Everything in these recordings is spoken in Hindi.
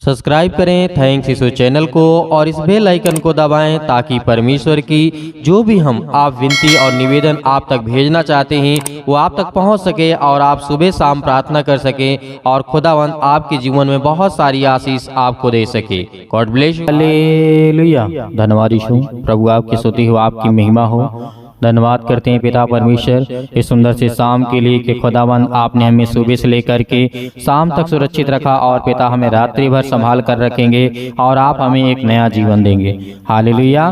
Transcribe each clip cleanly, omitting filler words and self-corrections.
सब्सक्राइब करें थैंक्स इस चैनल को और इस बेल आइकन को दबाएं ताकि परमेश्वर की जो भी हम आप विनती और निवेदन आप तक भेजना चाहते हैं वो आप तक पहुंच सके और आप सुबह शाम प्रार्थना कर सकें और खुदावंद आपके जीवन में बहुत सारी आशीष आपको दे सके। God bless. हालेलुया। धन्यवाद यीशु। प्रभु आपकी स्तुति हो, आपकी महिमा हो। धन्यवाद करते हैं पिता परमेश्वर इस सुंदर से शाम के लिए कि खुदावंद आपने हमें सुबह से लेकर के शाम तक सुरक्षित रखा और पिता हमें रात्रि भर संभाल कर रखेंगे और आप हमें एक नया जीवन देंगे। हालेलुया।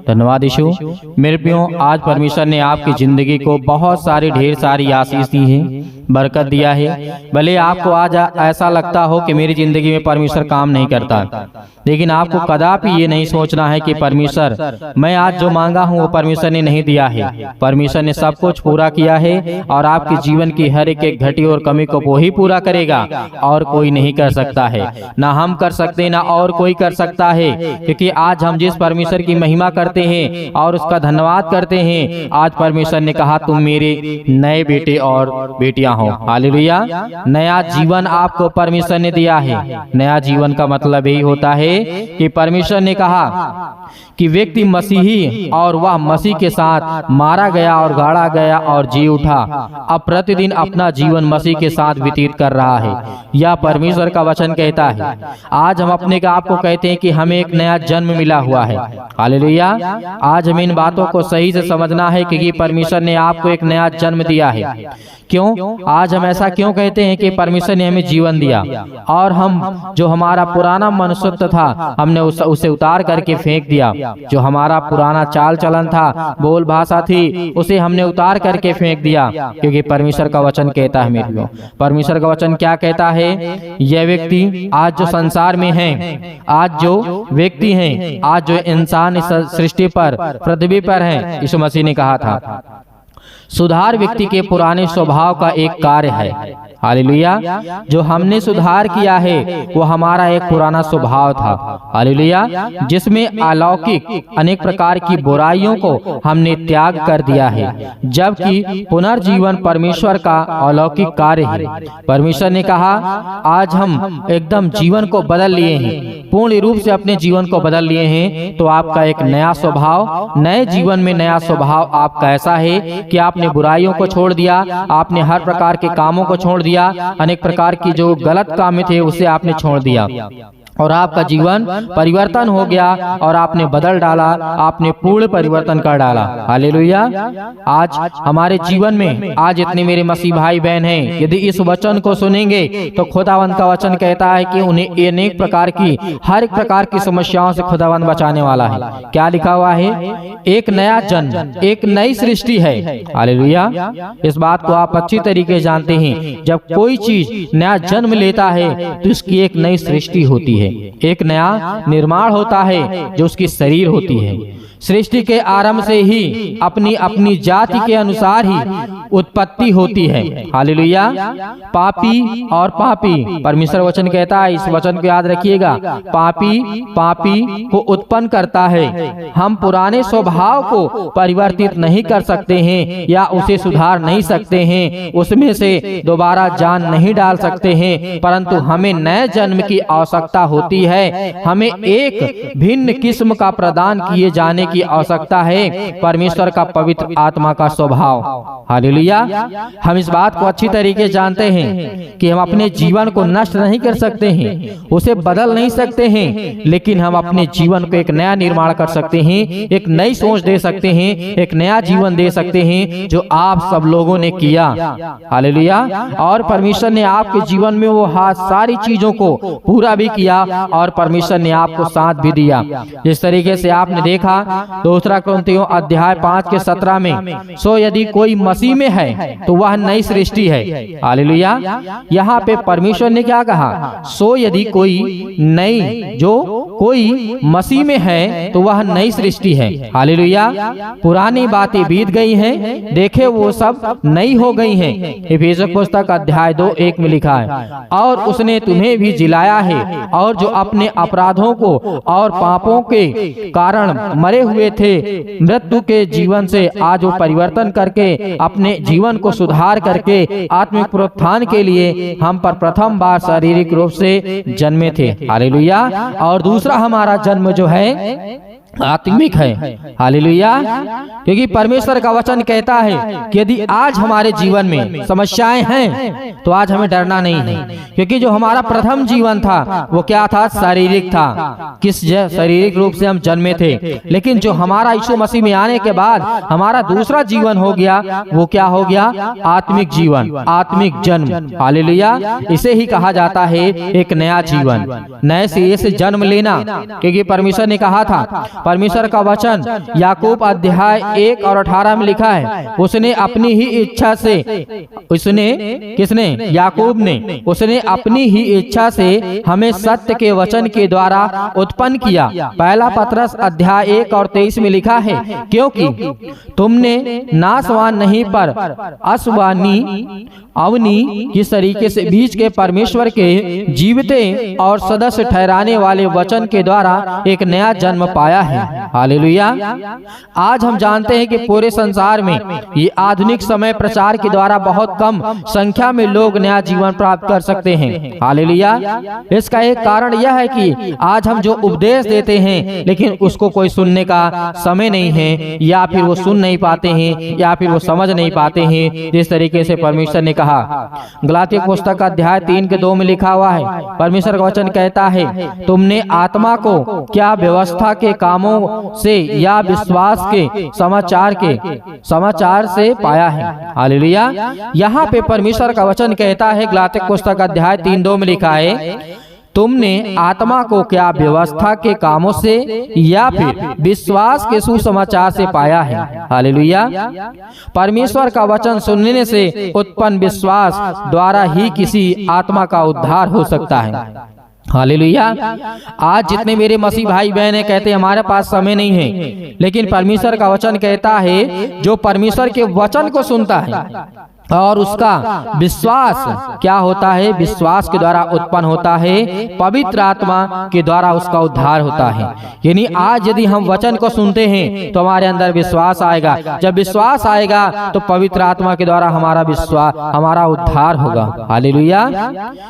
धन्यवाद यीशु। मेरे प्रियो, आज परमेश्वर ने आपकी जिंदगी को बहुत सारी ढेर सारी आशीष दी है, बरकत दिया है। भले आपको आज ऐसा लगता हो कि मेरी जिंदगी में परमेश्वर काम नहीं करता, लेकिन आपको कदापि ये नहीं सोचना है कि परमेश्वर मैं आज जो मांगा हूँ वो परमेश्वर ने नहीं दिया है। परमेश्वर ने सब कुछ पूरा किया है और आपके जीवन की हर एक घटी और कमी को वो ही पूरा करेगा और कोई नहीं कर सकता है। ना हम कर सकते ना और कोई कर सकता है, क्योंकि आज हम जिस परमेश्वर की महिमा करते हैं और उसका धन्यवाद करते हैं, आज परमेश्वर ने कहा तुम मेरे नए बेटे और बेटियां हो। हालेलुया। नया जीवन आपको परमेश्वर ने दिया है। नया जीवन का मतलब यही होता है कि परमेश्वर ने कहा कि व्यक्ति मसीही और वह मसीह के साथ मारा गया और गाड़ा गया और जी उठा, अब प्रतिदिन अपना जीवन मसीह के साथ व्यतीत कर रहा है। यह परमेश्वर का वचन कहता है। आज हम अपने आप को कहते हैं कि हमें एक नया जन्म मिला हुआ है। हालेलुया। आज हमें इन बातों को सही से समझना है कि परमेश्वर ने आपको एक नया जन्म दिया है। क्यों? आज हम ऐसा क्यों कहते हैं कि परमेश्वर ने हमें जीवन दिया और हम जो हमारा पुराना मनुष्यत्व था हमने उसे उतार करके फेंक दिया। जो हमारा पुराना चाल चलन था, बोल भाषा थी, उसे हमने उतार करके फेंक दिया, क्योंकि परमेश्वर का वचन कहता है मेरे को। परमेश्वर का वचन क्या कहता है? यह व्यक्ति आज जो संसार में है, आज जो व्यक्ति हैं, आज जो इंसान इस सृष्टि पर पृथ्वी पर है, यीशु मसीह ने कहा था सुधार व्यक्ति के पुराने स्वभाव का एक कार्य है। हालेलुया। जो हमने सुधार किया है वो हमारा एक पुराना स्वभाव था। हालेलुया। जिसमें अलौकिक अनेक प्रकार की बुराइयों को हमने त्याग कर दिया है, जबकि पुनर्जीवन परमेश्वर का अलौकिक कार्य है। परमेश्वर ने कहा आज हम एकदम जीवन को बदल लिए हैं, पूर्ण रूप से अपने जीवन को बदल लिए हैं, तो आपका एक नया स्वभाव, नए जीवन में नया स्वभाव आपका ऐसा है कि आपने बुराइयों को छोड़ दिया, आपने हर प्रकार के कामों को छोड़ दिया, अनेक प्रकार की जो गलत काम थे उसे आपने छोड़ दिया और आपका जीवन परिवर्तन हो गया और आपने बदल डाला, आपने पूर्ण परिवर्तन कर डाला। हालेलुया। आज हमारे जीवन में आज इतने मेरे मसीह भाई बहन हैं, यदि इस वचन को सुनेंगे तो खुदावंद का वचन कहता है कि उन्हें अनेक प्रकार की हर एक प्रकार की समस्याओं से खुदावंद बचाने वाला है। क्या लिखा हुआ है? एक नया जन्म, एक नई सृष्टि है। हालेलुया। इस बात को आप अच्छी तरीके से जानते हैं, जब कोई चीज नया जन्म लेता है तो उसकी एक नई सृष्टि होती है, एक नया निर्माण होता है जो उसकी शरीर होती है। सृष्टि के आरंभ से ही अपनी अपनी जाति के अनुसार ही उत्पत्ति होती है। हालेलुया। पापी और पापी, परमेश्वर वचन कहता है, इस वचन को याद रखिएगा, पापी पापी को उत्पन्न करता है। हम पुराने स्वभाव को परिवर्तित नहीं कर सकते हैं या उसे सुधार नहीं सकते हैं, उसमें से दोबारा जान नहीं डाल सकते हैं, परंतु हमें नए जन्म की आवश्यकता होती है। हमें एक भिन्न किस्म का प्रदान किए जाने की आवश्यकता है, परमेश्वर का पवित्र आत्मा का स्वभाव। हालेलुया। हम इस बात को अच्छी तरीके से जानते हैं कि हम अपने जीवन को नष्ट नहीं कर सकते हैं, उसे बदल नहीं सकते हैं, लेकिन हम अपने जीवन को एक नया निर्माण कर सकते हैं, एक नई सोच दे सकते हैं, एक नया जीवन दे सकते हैं जो आप सब लोगों ने किया। हालेलुया। और परमेश्वर ने आपके जीवन में वो सारी चीजों को पूरा भी किया और परमेश्वर ने आपको साथ भी दिया। जिस तरीके से आपने देखा दूसरा कुरिन्थियों अध्याय 5:17 में, सो यदि कोई मसीह में है तो वह नई सृष्टि है। हालेलुया। यहाँ पे परमेश्वर ने क्या कहा? सो यदि कोई नई, जो कोई मसीह में है तो वह नई सृष्टि है। हालेलुया। पुरानी बातें बीत गई हैं, देखे वो सब नई हो गई हैं। इफिसियों पुस्तक अध्याय 2:1 में लिखा है, और उसने तुम्हें भी जिलाया है, और जो अपने अपराधों को और पापों के कारण मरे हुए थे मृत्यु के जीवन से आज वो परिवर्तन करके अपने जीवन को सुधार करके आत्मिक पुनरुत्थान के लिए हम पर प्रथम बार शारीरिक रूप से जन्मे थे। हालेलुया। और दूसरा हमारा जन्म जो है आत्मिक है। हालेलुया। क्योंकि परमेश्वर का वचन कहता है कि यदि आज हमारे जीवन में समस्याएं हैं तो आज हमें डरना नहीं है, क्योंकि जो हमारा प्रथम जीवन था वो क्या था? शारीरिक था। किस शारीरिक रूप से हम जन्मे थे, लेकिन जो हमारा यीशु मसीह में आने के बाद हमारा दूसरा जीवन हो गया, वो क्या हो गया? आत्मिक जीवन, आत्मिक जन्म। हालेलुया। इसे ही कहा जाता है एक नया जीवन, नए सिरे से जन्म लेना। क्योंकि परमेश्वर ने कहा था, परमेश्वर का वचन याकूब अध्याय 1 और 18 में लिखा है, उसने अपनी ही इच्छा से, किसने? याकूब ने, उसने अपनी ही इच्छा से हमें सत्य के वचन के द्वारा उत्पन्न किया। पहला पत्रस अध्याय 1 और 23 में लिखा है, क्योंकि तुमने नाशवान नहीं पर असवानी अवनी किस तरीके से बीच के परमेश्वर के जीवते और सदस्य ठहराने वाले वचन के द्वारा एक नया जन्म पाया है। हालेलुया। आज हम जानते हैं कि पूरे संसार में ये आधुनिक समय प्रचार के द्वारा बहुत कम संख्या में लोग नया जीवन प्राप्त कर सकते हैं। हालेलुया। इसका एक कारण यह है कि आज हम जो उपदेश देते हैं लेकिन उसको कोई सुनने का समय नहीं है, या फिर वो सुन नहीं पाते हैं, या फिर वो समझ नहीं पाते हैं। जिस तरीके से परमेश्वर ने कहा, गलातिय पुस्तक अध्याय 3:2 में लिखा हुआ है, परमेश्वर का वचन कहता है, तुमने आत्मा को क्या व्यवस्था के कामों से या विश्वास के समाचार से पाया है। हालेलुया। यहाँ पे परमेश्वर का वचन कहता है, गलातिय पुस्तक अध्याय 3:2 में लिखा है, तुमने आत्मा को क्या व्यवस्था के कामों से या फिर विश्वास के सुसमाचार से पाया है। हालेलुया। परमेश्वर का वचन सुनने से उत्पन्न विश्वास द्वारा ही किसी आत्मा का उद्धार हो सकता है। हालेलुया। आज जितने मेरे मसीह भाई बहन कहते हैं हमारे पास समय नहीं है, लेकिन परमेश्वर का वचन कहता है जो परमेश्वर के वचन को सुनता है और उसका विश्वास क्या होता है? विश्वास के द्वारा उत्पन्न होता है, पवित्र आत्मा के द्वारा उसका उद्धार होता है। यानी आज यदि हम वचन को सुनते हैं तो हमारे अंदर विश्वास आएगा, जब विश्वास आएगा तो पवित्र आत्मा के द्वारा हमारा उद्धार होगा। हालेलुया।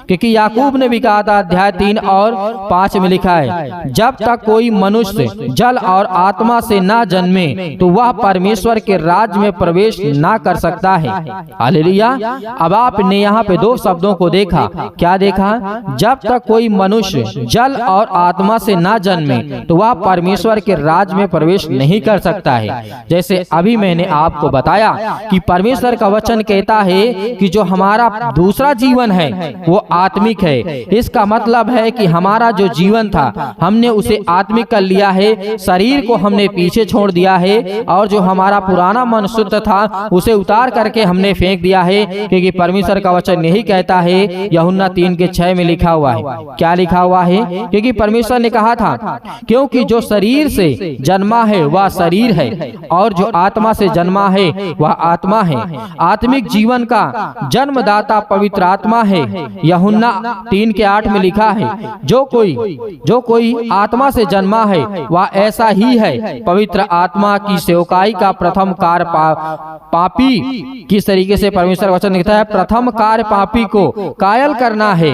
क्योंकि याकूब ने भी कहा था, अध्याय 3 और 5 में लिखा है, जब तक कोई मनुष्य जल और आत्मा से ना जन्मे तो वह परमेश्वर के राज्य में प्रवेश ना कर सकता है। हालेलुया। अब आपने यहाँ पे 2 शब्दों को देखा। क्या देखा? जब तक कोई मनुष्य जल और आत्मा से ना जन्मे तो वह परमेश्वर के राज्य में प्रवेश नहीं कर सकता है। जैसे अभी मैंने आपको बताया कि परमेश्वर का वचन कहता है कि जो हमारा दूसरा जीवन है वो आत्मिक है। इसका मतलब है कि हमारा जो जीवन था हमने उसे आत्मिक कर लिया है, शरीर को हमने पीछे छोड़ दिया है, और जो हमारा पुराना मन शुद्ध था उसे उतार करके हमने फेंक दिया है। क्योंकि परमेश्वर का वचन यही कहता है, यूहन्ना 3:6 में लिखा हुआ है। क्या लिखा हुआ है? क्योंकि परमेश्वर ने कहा था, क्योंकि जो शरीर से जन्मा है वह शरीर है, और जो आत्मा से जन्मा है वह आत्मा है। आत्मिक जीवन का जन्मदाता पवित्र आत्मा है। यूहन्ना 3:8 में लिखा है, जो कोई आत्मा से जन्मा है वह ऐसा ही है। पवित्र आत्मा की सेवकाई का प्रथम कार्य पापी, किस तरीके से परमेश्वर वचन लिखता है, प्रथम कार्य पापी को कायल करना है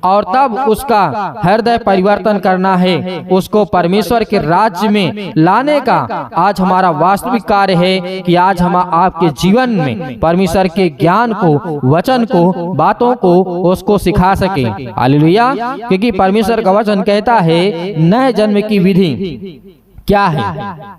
और तब उसका हृदय परिवर्तन करना है, उसको परमेश्वर के राज्य में लाने का आज हमारा वास्तविक कार्य है कि आज हम आपके जीवन में परमेश्वर के ज्ञान को, वचन को, बातों को उसको सिखा सके। हालेलुया। क्योंकि परमेश्वर का वचन कहता है नए जन्म की विधि क्या है?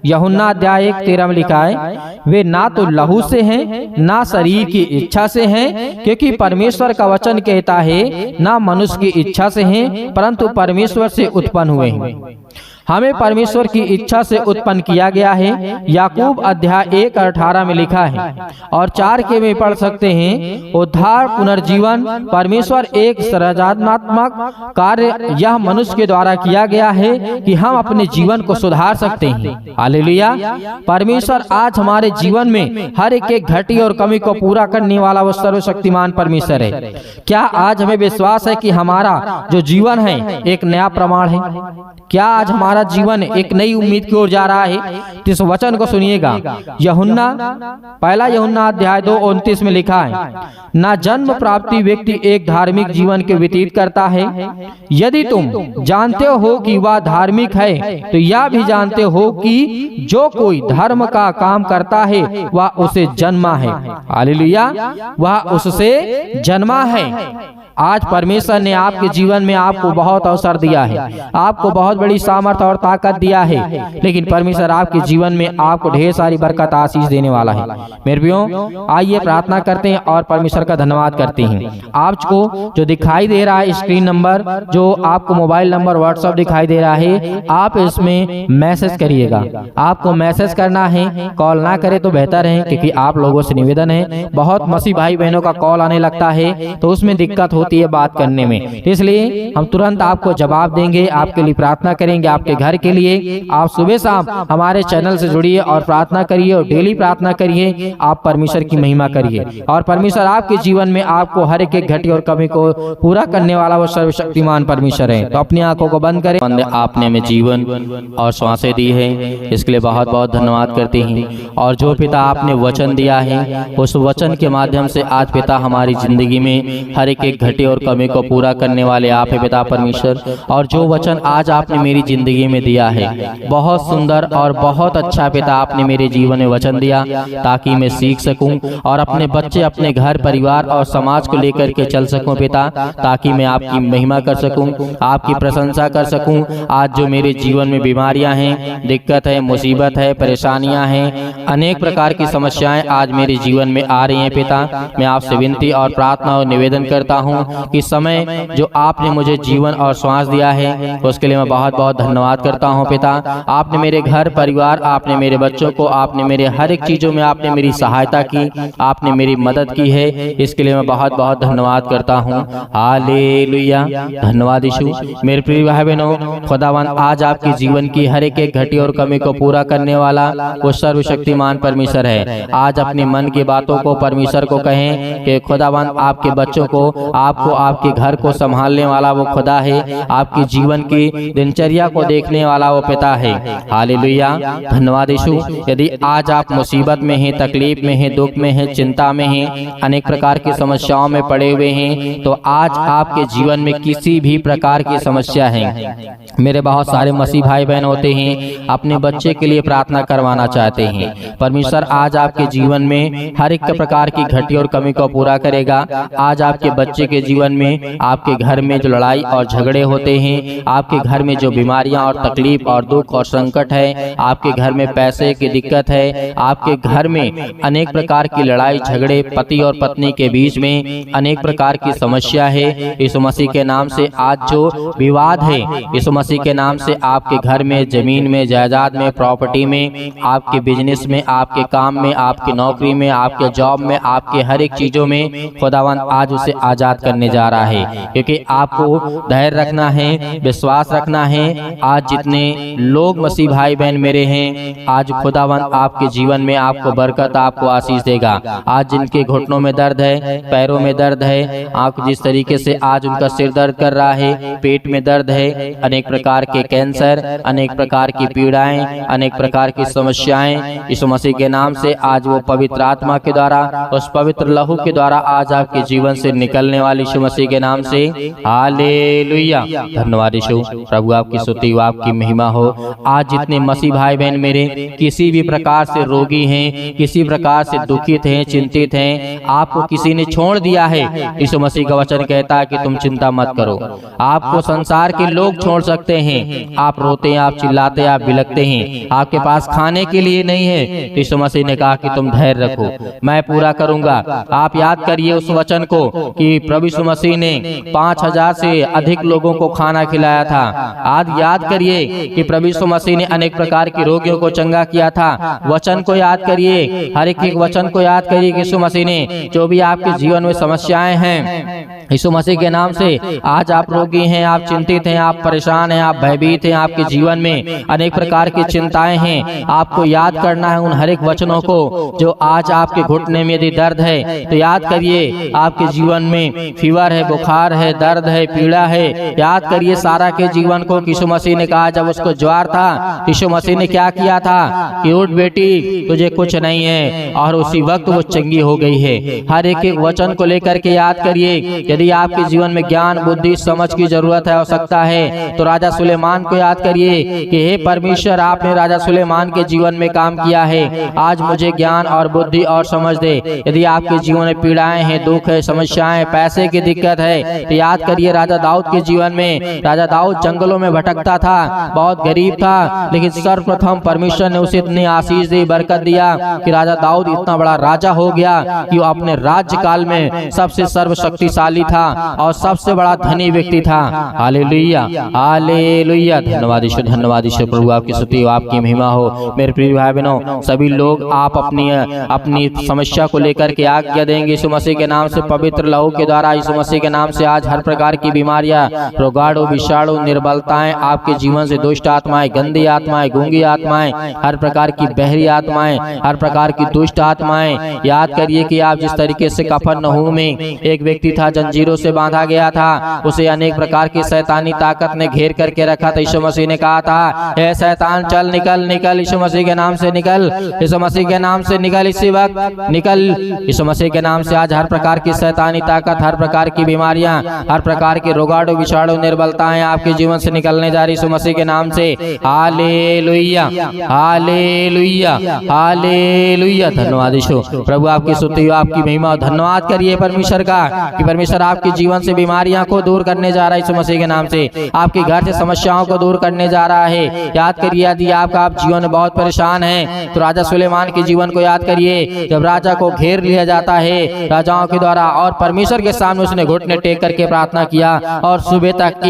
यूहन्ना अध्याय 1:13 में लिखा है, वे ना तो लहू से हैं ना शरीर की इच्छा से हैं, क्योंकि परमेश्वर का वचन कहता है ना मनुष्य की इच्छा से हैं परंतु परमेश्वर से उत्पन्न हुए हैं। हमें परमेश्वर की इच्छा से उत्पन्न किया गया है। याकूब अध्याय 1:18 में लिखा है और 4 के में पढ़ सकते हैं, उद्धार पुनर्जीवन परमेश्वर एक सृजनात्मक कार्य यह मनुष्य के द्वारा किया गया है कि हम अपने जीवन को सुधार सकते हैं। हालेलुया। परमेश्वर आज हमारे जीवन में हर एक घटी और कमी को पूरा करने वाला वो सर्वशक्तिमान परमेश्वर है। क्या आज हमें विश्वास है कि हमारा जो जीवन है एक नया प्रमाण है? क्या आज हमारा जीवन एक नई उम्मीद की ओर जा रहा है? तो इस वचन को सुनिएगा। यूहन्ना 1 यूहन्ना अध्याय 2:29 में लिखा है, ना जन्म प्राप्ति व्यक्ति एक धार्मिक जीवन के व्यतीत करता है। यदि तुम जानते हो कि वह धार्मिक है तो यह भी जानते हो कि जो कोई धर्म का काम करता है वह उसे जन्मा है। हालेलुया। वह उससे जन्मा है। आज परमेश्वर ने आपके जीवन में आपको बहुत अवसर दिया है, आपको बहुत बड़ी सामर्थ और ताकत दिया है, लेकिन परमेश्वर आपके जीवन में आपको ढेर सारी बरकत आशीष देने वाला है। मेरे प्रियो, आइए प्रार्थना करते हैं और परमेश्वर का धन्यवाद करते हैं। आपको जो दिखाई दे रहा है स्क्रीन नंबर, जो आपको मोबाइल नंबर व्हाट्सएप दिखाई दे रहा है, आप इसमें मैसेज करिएगा। आपको मैसेज करना है, कॉल ना करे तो बेहतर है, क्योंकि आप लोगों से निवेदन है, बहुत मसीह भाई बहनों का कॉल आने लगता है तो उसमें दिक्कत होती है बात करने में, इसलिए हम तुरंत आपको जवाब देंगे, आपके लिए प्रार्थना करेंगे। आपके घर के लिए आप सुबह शाम हमारे चैनल से जुड़िए और प्रार्थना करिए और डेली प्रार्थना करिए। आप परमेश्वर की महिमा करिए और परमेश्वर आपके जीवन में आपको हर एक घटी और कमी को पूरा करने वाला वो सर्वशक्तिमान परमेश्वर है। तो अपनी आंखों को बंद करें। आपने हमें जीवन और श्वासें दी है, इसके लिए बहुत बहुत धन्यवाद करते हैं। और जो पिता आपने वचन दिया है, उस वचन के माध्यम से आज पिता हमारी जिंदगी में हर एक घटी और कमी को पूरा करने वाले आप है पिता परमेश्वर। और जो वचन आज आपने मेरी जिंदगी में दिया है, बहुत सुंदर और बहुत अच्छा पिता आपने मेरे जीवन में वचन दिया, ताकि मैं सीख सकूं और अपने बच्चे, अपने घर परिवार और समाज को लेकर के चल सकूं पिता, ताकि मैं आपकी महिमा कर सकूं, आपकी प्रशंसा कर सकूं। आज जो मेरे जीवन में बीमारियां हैं, दिक्कत है, मुसीबत है, परेशानियां हैं, अनेक प्रकार की समस्याएं आज मेरे जीवन में आ रही हैं पिता, मैं आपसे विनती और प्रार्थना और निवेदन करता हूं कि समय जो आपने मुझे जीवन और श्वास दिया है उसके लिए मैं बहुत बहुत धन्यवाद करता हूं पिता। आपने मेरे घर परिवार, आपने मेरे बच्चों को, आपने मेरे हर एक चीजों में आपने मेरी सहायता की, आपने मेरी मदद की है, इसके लिए मैं बहुत बहुत धन्यवाद करता हूं। हालेलुया। धन्यवाद यीशु। मेरे प्रिय भाई बहनों, खुदावन आज आपके जीवन की हर एक घटी और कमी को पूरा करने वाला वो सर्वशक्तिमान परमेश्वर है। आज अपने मन की बातों को परमेश्वर को कहें कि खुदावन आपके बच्चों को, आपको, आपके घर को संभालने वाला वो खुदा है, आपके जीवन की दिनचर्या को देखने वाला वो पिता है। हालेलुया। धन्यवाद यीशु। यदि आज आप मुसीबत में हैं, तकलीफ में हैं, दुख में हैं, चिंता में हैं, अनेक प्रकार की समस्याओं में पड़े हुए हैं, तो आज आपके जीवन में किसी भी प्रकार की समस्या है, मेरे बहुत सारे मसीह भाई बहन होते हैं अपने बच्चे के लिए प्रार्थना करवाना चाहते हैं, परमेश्वर आज आपके जीवन में हर एक प्रकार की घटी और कमी को पूरा करेगा। आज आपके बच्चे के जीवन में, आपके घर में जो लड़ाई और झगड़े होते हैं, आपके घर में जो बीमारियां और तकलीफ और दुख और संकट है, आपके घर में पैसे की दिक्कत है, आपके घर में अनेक प्रकार की लड़ाई झगड़े, पति और पत्नी के बीच में अनेक प्रकार की समस्या है, यीशु मसीह के नाम से आज जो विवाद है, यीशु मसीह के नाम से आपके घर में, जमीन में, जायदाद में, प्रॉपर्टी में, आपके बिजनेस में, आपके काम में, आपकी नौकरी में, आपके जॉब में, आपके हर एक चीजों में खुदावन आज उसे आजाद करने जा रहा है, क्योंकि आपको धैर्य रखना है, विश्वास रखना है। आज जितने लोग मसीह भाई बहन मेरे हैं, आज खुदावन आपके जीवन में आपको बरकत, आपको आशीष देगा। आज जिनके घुटनों में दर्द है, पैरों में दर्द है, आप जिस तरीके से आज उनका सिर दर्द कर रहा है, पेट में दर्द है, अनेक प्रकार के कैंसर, अनेक प्रकार की पीड़ाएं, अनेक प्रकार की समस्याएं, यीशु मसीह के नाम से आज वो पवित्र आत्मा के द्वारा, उस पवित्र लहू के द्वारा आज आपके जीवन से निकलने वाली यीशु मसीह के नाम से। हालेलुया। धन्यवाद यीशु। प्रभु आपकी स्तुति हो, आपकी महिमा हो। आज जितने मसीह भाई बहन मेरे किसी भी प्रकार से रोगी हैं, किसी प्रकार से दुखित हैं, चिंतित हैं, आपको किसी ने छोड़ दिया है, यीशु मसीह का वचन कहता है कि तुम चिंता मत करो। आपको संसार के लोग छोड़ सकते हैं, आप रोते हैं, आप चिल्लाते हैं, आप बिलखते हैं, आपके पास खाने के लिए नहीं है, यीशु मसीह ने कहा कि तुम धैर्य रखो, मैं पूरा करूंगा। आप याद करिए उस वचन को कि प्रभु यीशु मसीह ने 5000 से अधिक लोगों को खाना खिलाया था। आज याद करिए कि प्रभु यीशु मसीह ने अनेक प्रकार के रोगियों को चंगा किया था। वचन को याद करिए, हर एक वचन को याद करिए कि यीशु मसीह ने जो भी आपके जीवन में समस्याएं हैं, यीशु मसीह के नाम से आज आप रोगी हैं, आप चिंतित हैं, आप परेशान हैं, आप भयभीत हैं, आपके जीवन में अनेक प्रकार की चिंताएं हैं, आपको याद करना है उन हर एक वचनों को। जो आज आपके घुटने में यदि दर्द है तो याद करिए, आपके जीवन में फीवर है, बुखार है, दर्द है, पीड़ा है, याद करिए सारा के जीवन को। यीशु मसीह ने कहा जब उसको ज्वर था, यीशु मसीह ने क्या किया था कि उठ बेटी तुझे कुछ नहीं है, और उसी वक्त वो चंगी हो गई है। हर एक एक वचन को लेकर के याद करिए। यदि आपके जीवन में ज्ञान, बुद्धि, समझ की जरूरत है, आवश्यकता है, तो राजा सुलेमान को याद करिए कि हे परमेश्वर, आपने राजा सुलेमान के जीवन में काम किया है, आज मुझे ज्ञान और बुद्धि और समझ दे। यदि आपके जीवन में पीड़ाएं हैं, दुख है, समस्याएं, पैसे की दिक्कत है, तो याद करिए राजा दाऊद के जीवन में, राजा दाऊद जंगलों में भटकता था, बहुत गरीब था, लेकिन सर्वप्रथम परमेश्वर ने उसे इतनी आशीष दी, बरकत दिया कि राजा दाऊद इतना बड़ा राजा हो गया कि वो अपने राज्य काल में सबसे सर्वशक्तिशाली था और सबसे बड़ा धनी व्यक्ति था। Hallelujah, hallelujah. धन्यवाद ईश्वर, धन्यवाद ईश्वर। प्रभु आपकी स्तुति हो, आपकी महिमा हो। मेरे प्रिय भाई बहनों, सभी लोग आप अपनी समस्या को लेकर के आज्ञा देंगे यीशु मसीह के नाम से। पवित्र लहू के द्वारा यीशु मसीह के नाम से आज हर प्रकार की बीमारियां, रोगाणु, विषाणु, निर्बलताएं, आपके जीवन से दुष्ट आत्माएं, गंदी आत्माएं, गूंगी आत्माएं, हर प्रकार की बहरी आत्माएं, हर प्रकार की दुष्ट आत्माएं, याद करिए कि आप जिस तरीके से कफरनहूम में एक व्यक्ति था, जंजीरों से बांधा गया था, उसे अनेक प्रकार की शैतानी ताकत ने घेर करके रखा था। यीशु मसीह ने कहा था, हे शैतान चल, निकल, निकल, यीशु मसीह के नाम से निकल, यीशु मसीह के नाम से निकल, इसी वक्त निकल, यीशु मसीह के नाम से। आज हर प्रकार की शैतानी ताकत, हर प्रकार की बीमारियां, हर प्रकार के रोगाणु, विषाणु, निर्बलताएं आपके जीवन से निकलने जा रही यीशु मसीह के नाम से। Hallelujah, hallelujah, hallelujah. धन्यवाद ईश्वर। प्रभु आपकी स्तुति हो, आपकी महिमा। धन्यवाद करिए परमेश्वर का कि परमेश्वर आपके जीवन से बीमारियां को दूर करने जा रहा है यीशु मसीह के नाम से। आपके घर से समस्याओं को दूर करने जा रहा है। याद करिए, यदि आपका जीवन में बहुत परेशान है तो राजा सुलेमान के जीवन को याद करिए। जब राजा को घेर लिया जाता है राजाओं के द्वारा, और परमेश्वर के सामने उसने घुटने टेक करके प्रार्थना किया, और सुबह तक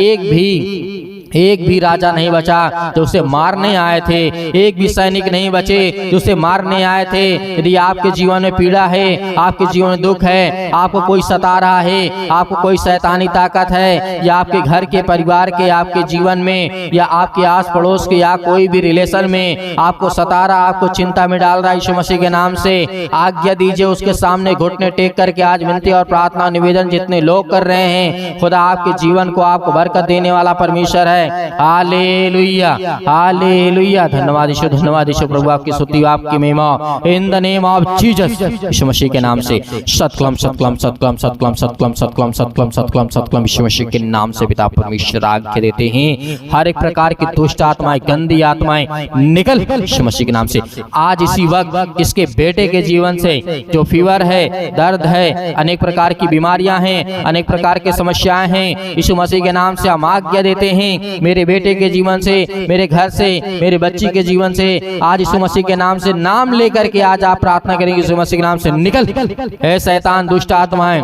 एक भी राजा नहीं बचा जो उसे मारने आए थे, एक भी सैनिक नहीं बचे जो उसे मारने आए थे। यदि आपके जीवन में पीड़ा है, आपके जीवन में दुख है, आपको कोई सता रहा है, आपको कोई शैतानी ताकत है, या आपके घर के, परिवार के, आपके जीवन में, या आपके आस पड़ोस के, या कोई भी रिलेशन में आपको सता रहा, आपको चिंता में डाल रहा है, यीशु मसीह के नाम से आज्ञा दीजिए, उसके सामने घुटने टेक करके आज विनती और प्रार्थना निवेदन जितने लोग कर रहे हैं, खुदा आपके जीवन को, आपको बरकत देने वाला परमेश्वर है। Hallelujah, hallelujah. धन्यवाद ईश्वर, धन्यवाद ईश्वर। प्रभु आपकी स्तुति, आपकी महिमा। In the name of Jesus, Yeshu Masih के नाम से सतक्लम, सतक्लम, सतक्लम, सतक्लम, सतक्लम, सतक्लम, सतक्लम, सतक्लम, सतक्लम, यीशु मसीह के नाम से पिता परमेश्वर आज्ञा देते हैं, हर एक प्रकार की दुष्ट आत्माएं, गंदी आत्माएं निकल यीशु मसीह के नाम से। आज इसी वक्त इसके बेटे के जीवन से जो फीवर है, दर्द है, अनेक प्रकार की बीमारियां हैं, अनेक प्रकार की समस्याएं हैं, यीशु मसीह के नाम से हम आज्ञा देते हैं, मेरे बेटे के जीवन से, मेरे घर से, मेरे बच्ची के जीवन से, आज यीशु मसीह के नाम से नाम लेकर के आज आप प्रार्थना करेंगे, यीशु मसीह के नाम से निकल। हे शैतान, दुष्ट आत्माएं,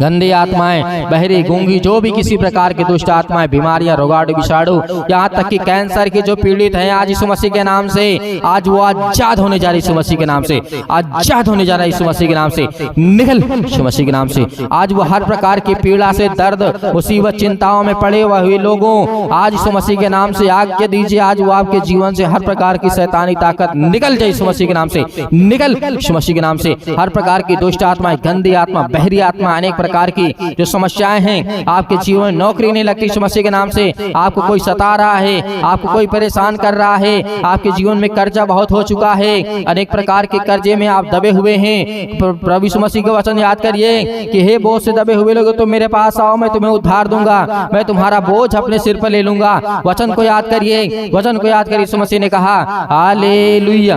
गंदी आत्माएं, बहरी, गूंगी, जो भी किसी प्रकार की दुष्ट आत्माएं, बीमारियां, रोगाणु, विषाणु, यहाँ तक कि कैंसर के जो पीड़ित हैं, आज यीशु मसीह के नाम से आज वो आजाद होने जा रही यीशु मसीह के नाम से, आजाद होने जा रहा है यीशु मसीह के नाम से, निकल यीशु मसीह के नाम से। आज वो हर प्रकार की पीड़ा से, दर्द, मुसीबत, चिंताओं में पड़े हुए लोगों, आज यीशु मसीह के नाम से आज्ञा दीजिए, आज वो आपके जीवन से हर प्रकार की शैतानी ताकत निकल जाए यीशु मसीह के नाम से, निकल यीशु मसीह के नाम से। हर प्रकार की दुष्ट आत्मा, गंदी आत्मा, बहरी आत्मा, अनेक प्रकार की जो समस्याएं हैं आपके जीवन में, नौकरी नहीं लगती यीशु मसीह के नाम से, आपको कोई सता रहा है, आपको कोई परेशान कर रहा है, आपके जीवन में कर्जा बहुत हो चुका है, अनेक प्रकार के कर्जे में आप दबे हुए हैं, प्रभु यीशु मसीह का वचन याद करिए कि हे बोझ से दबे हुए लोग, तो मेरे पास आओ, मैं तुम्हें उद्धार दूंगा, मैं तुम्हारा बोझ अपने सिर पर ले लूंगा। वचन को याद करिए, वचन को याद करिए। यीशु मसीह ने कहा हालेलुया,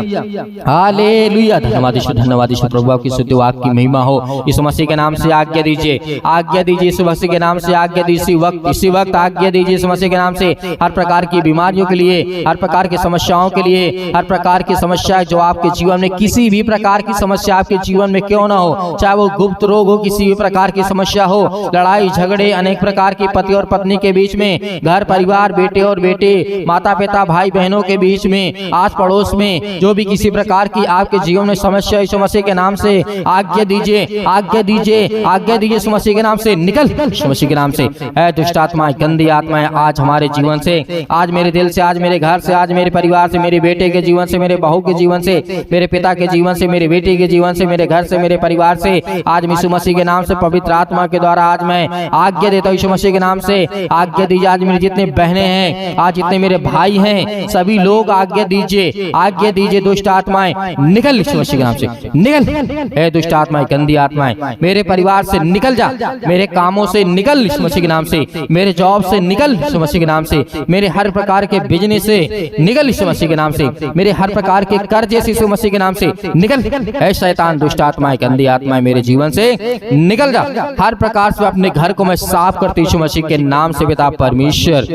हालेलुया। धन्यवाद ईश्वर, धन्यवाद ईश्वर। प्रभु आपकी स्तुति, आपकी महिमा हो। यीशु मसीह के नाम से आज्ञा दीजिए, आज्ञा दीजिए यीशु मसीह के नाम से आज्ञा दीजिए, इसी वक्त आज्ञा दीजिए यीशु मसीह के नाम से। हर प्रकार की बीमारियों के लिए, हर प्रकार की समस्याओं के लिए, हर प्रकार की समस्या जो आपके जीवन में, किसी भी प्रकार की समस्या आपके जीवन में क्यों ना हो, चाहे वो गुप्त रोग हो, किसी भी प्रकार की समस्या हो, लड़ाई झगड़े, अनेक प्रकार की पति और पत्नी के बीच में, घर घर परिवार, बेटे और बेटे, माता पिता, भाई बहनों के बीच में, आस पड़ोस में जो भी किसी प्रकार की आपके जीवन में समस्या, यीशु मसीह के नाम से आज्ञा दीजिए, आज्ञा दीजिए, आज्ञा दीजिए यीशु मसीह के नाम से, निकल यीशु मसीह के नाम से। है दुष्ट आत्माएं, गंदी आत्माएं आज हमारे जीवन से, आज मेरे दिल से, आज मेरे घर से, आज मेरे परिवार से, मेरे बेटे के जीवन से, मेरे बहू के जीवन से, मेरे पिता के जीवन से, मेरे बेटे के जीवन से, मेरे घर से, मेरे परिवार से, आज यीशु मसीह के नाम से पवित्र आत्मा के द्वारा आज मैं आज्ञा देता हूँ यीशु मसीह के नाम से, आज्ञा दीजिए। आज मेरे जितने बहनें हैं, आज जितने मेरे भाई हैं, सभी लोग आज्ञा दीजिए, आज्ञा दीजिए। दुष्ट आत्माएं निकल यीशु मसीह के नाम से, निकल। ए दुष्ट आत्माएं, गंदी आत्माएं मेरे परिवार से निकल जा, मेरे कामों से निकल यीशु मसीह के नाम से, मेरे जॉब से निकल यीशु मसीह के नाम से, मेरे हर प्रकार के बिजनेस से निकल यीशु मसीह के नाम से, मेरे हर प्रकार के कर्जे से यीशु मसीह के नाम से निकल। ऐ शैतान, दुष्ट आत्माएं, गंदी आत्माएं मेरे जीवन से निकल जा। हर प्रकार से अपने घर को मैं साफ करती यीशु मसीह के नाम से पिता परमेश्वर,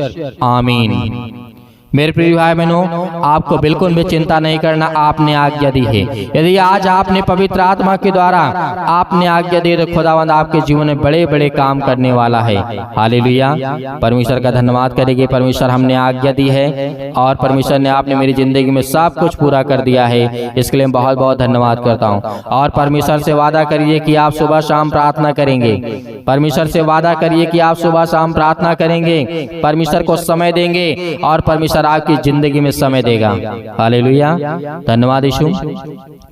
आमीन। मेरे प्रिय भाई बहनों, आपको बिल्कुल भी चिंता नहीं करना, आपने आज्ञा दी है। यदि आज आपने पवित्र आत्मा के द्वारा आपने आज्ञा दी तो खुदावंद आपके जीवन में बड़े बड़े काम करने वाला है। हालेलुया, परमेश्वर का धन्यवाद करेंगे। परमेश्वर हमने आज्ञा दी है और परमेश्वर ने आपने मेरी जिंदगी में सब कुछ पूरा कर दिया है, इसके लिए बहुत बहुत धन्यवाद करता हूँ। और परमेश्वर से वादा करिए कि आप सुबह शाम प्रार्थना करेंगे, परमेश्वर से वादा करिए कि आप सुबह शाम प्रार्थना करेंगे, परमेश्वर को समय देंगे और परमेश्वर आपकी जिंदगी में समय देगा। हालेलुया, धन्यवाद यीशु।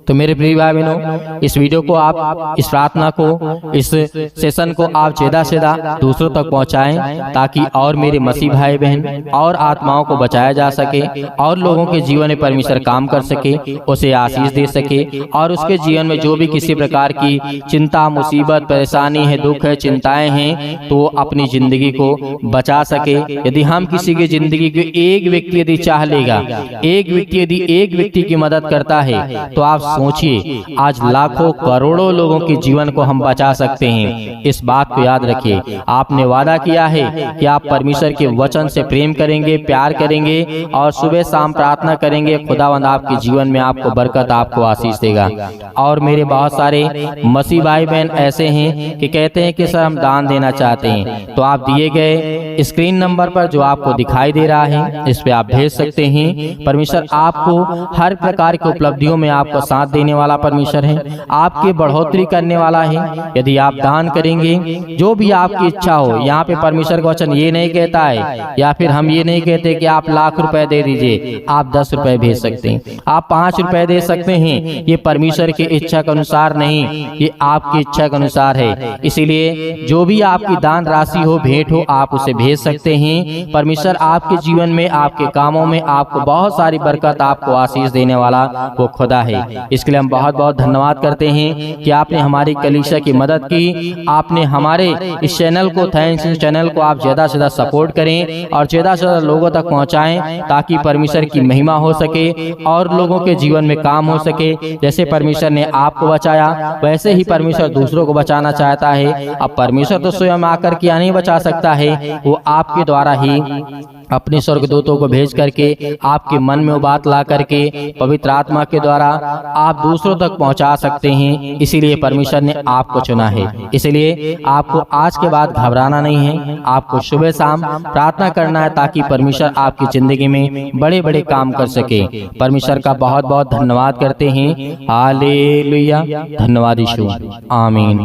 तो मेरे प्रिय भाई बहनों, इस वीडियो को आप, इस प्रार्थना को, इस सेशन को आप ज़्यादा से ज़्यादा दूसरों तक पहुंचाएं, ताकि और मेरे मसीह भाई बहन और आत्माओं को बचाया जा सके और लोगों के जीवन में परमेश्वर काम कर सके, उसे आशीष दे सके और उसके जीवन में जो भी किसी प्रकार की चिंता, मुसीबत, परेशानी है, दुख है, चिंताएं हैं, तो अपनी जिंदगी को बचा सके। यदि हम किसी की जिंदगी को एक व्यक्ति यदि चाह लेगा, एक व्यक्ति यदि एक व्यक्ति की मदद करता है, तो आप सोचिए आज लाखों करोड़ों लोगों के जीवन को हम बचा सकते हैं। इस बात को याद रखिए। आपने वादा किया है कि आप परमेश्वर के वचन से प्रेम करेंगे, प्यार करेंगे और सुबह शाम प्रार्थना करेंगे। खुदावंद आपके जीवन में आपको बरकत, आपको आशीष देगा। और मेरे बहुत सारे मसीह भाई बहन ऐसे हैं कि कहते हैं कि सर हम दान देना चाहते हैं, तो आप दिए गए स्क्रीन नंबर पर जो आपको दिखाई दे रहा है, इस पे आप भेज सकते हैं। परमेश्वर आपको हर प्रकार की उपलब्धियों में आपको साथ देने वाला परमेश्वर है, आपकी बढ़ोतरी करने वाला है। यदि आप दान करेंगे, जो भी आपकी इच्छा हो, यहाँ पे परमेश्वर का वचन ये नहीं कहता है, या फिर हम ये नहीं कहते कि आप लाख रुपए दे दीजिए। आप 10 रुपए भेज सकते हैं, आप 5 रुपए दे सकते हैं। ये परमेश्वर की इच्छा के अनुसार नहीं, ये आपकी इच्छा के अनुसार है। इसीलिए जो भी आपकी दान राशि हो, भेंट हो, आप उसे भेज सकते हैं। परमेश्वर आपके जीवन में, आपके कामों में आपको बहुत सारी बरकत, आपको आशीष देने वाला वो खुदा है। इसके लिए हम बहुत बहुत धन्यवाद करते हैं कि आपने हमारी कलीसिया की मदद की, आपने हमारे इस चैनल को, थैंक्स, इस चैनल को आप ज़्यादा से ज़्यादा सपोर्ट करें और ज़्यादा से ज़्यादा लोगों तक पहुंचाएं, ताकि परमेश्वर की महिमा हो सके और लोगों के जीवन में काम हो सके। जैसे परमेश्वर ने आपको बचाया, वैसे ही परमेश्वर दूसरों को बचाना चाहता है। अब परमेश्वर तो स्वयं आकर के नहीं बचा सकता है, वो आपके द्वारा ही अपने स्वर्गदूतों को भेज करके आपके मन में वो बात ला करके पवित्र आत्मा के द्वारा आप दूसरों तक पहुंचा सकते हैं। इसीलिए परमेश्वर ने आपको चुना है। इसलिए आपको आज के बाद घबराना नहीं है, आपको सुबह शाम प्रार्थना करना है, ताकि परमेश्वर आपकी जिंदगी में बड़े बड़े काम कर सके। परमेश्वर का बहुत बहुत धन्यवाद करते हैं। हालेलुया, धन्यवाद यीशु, आमीन।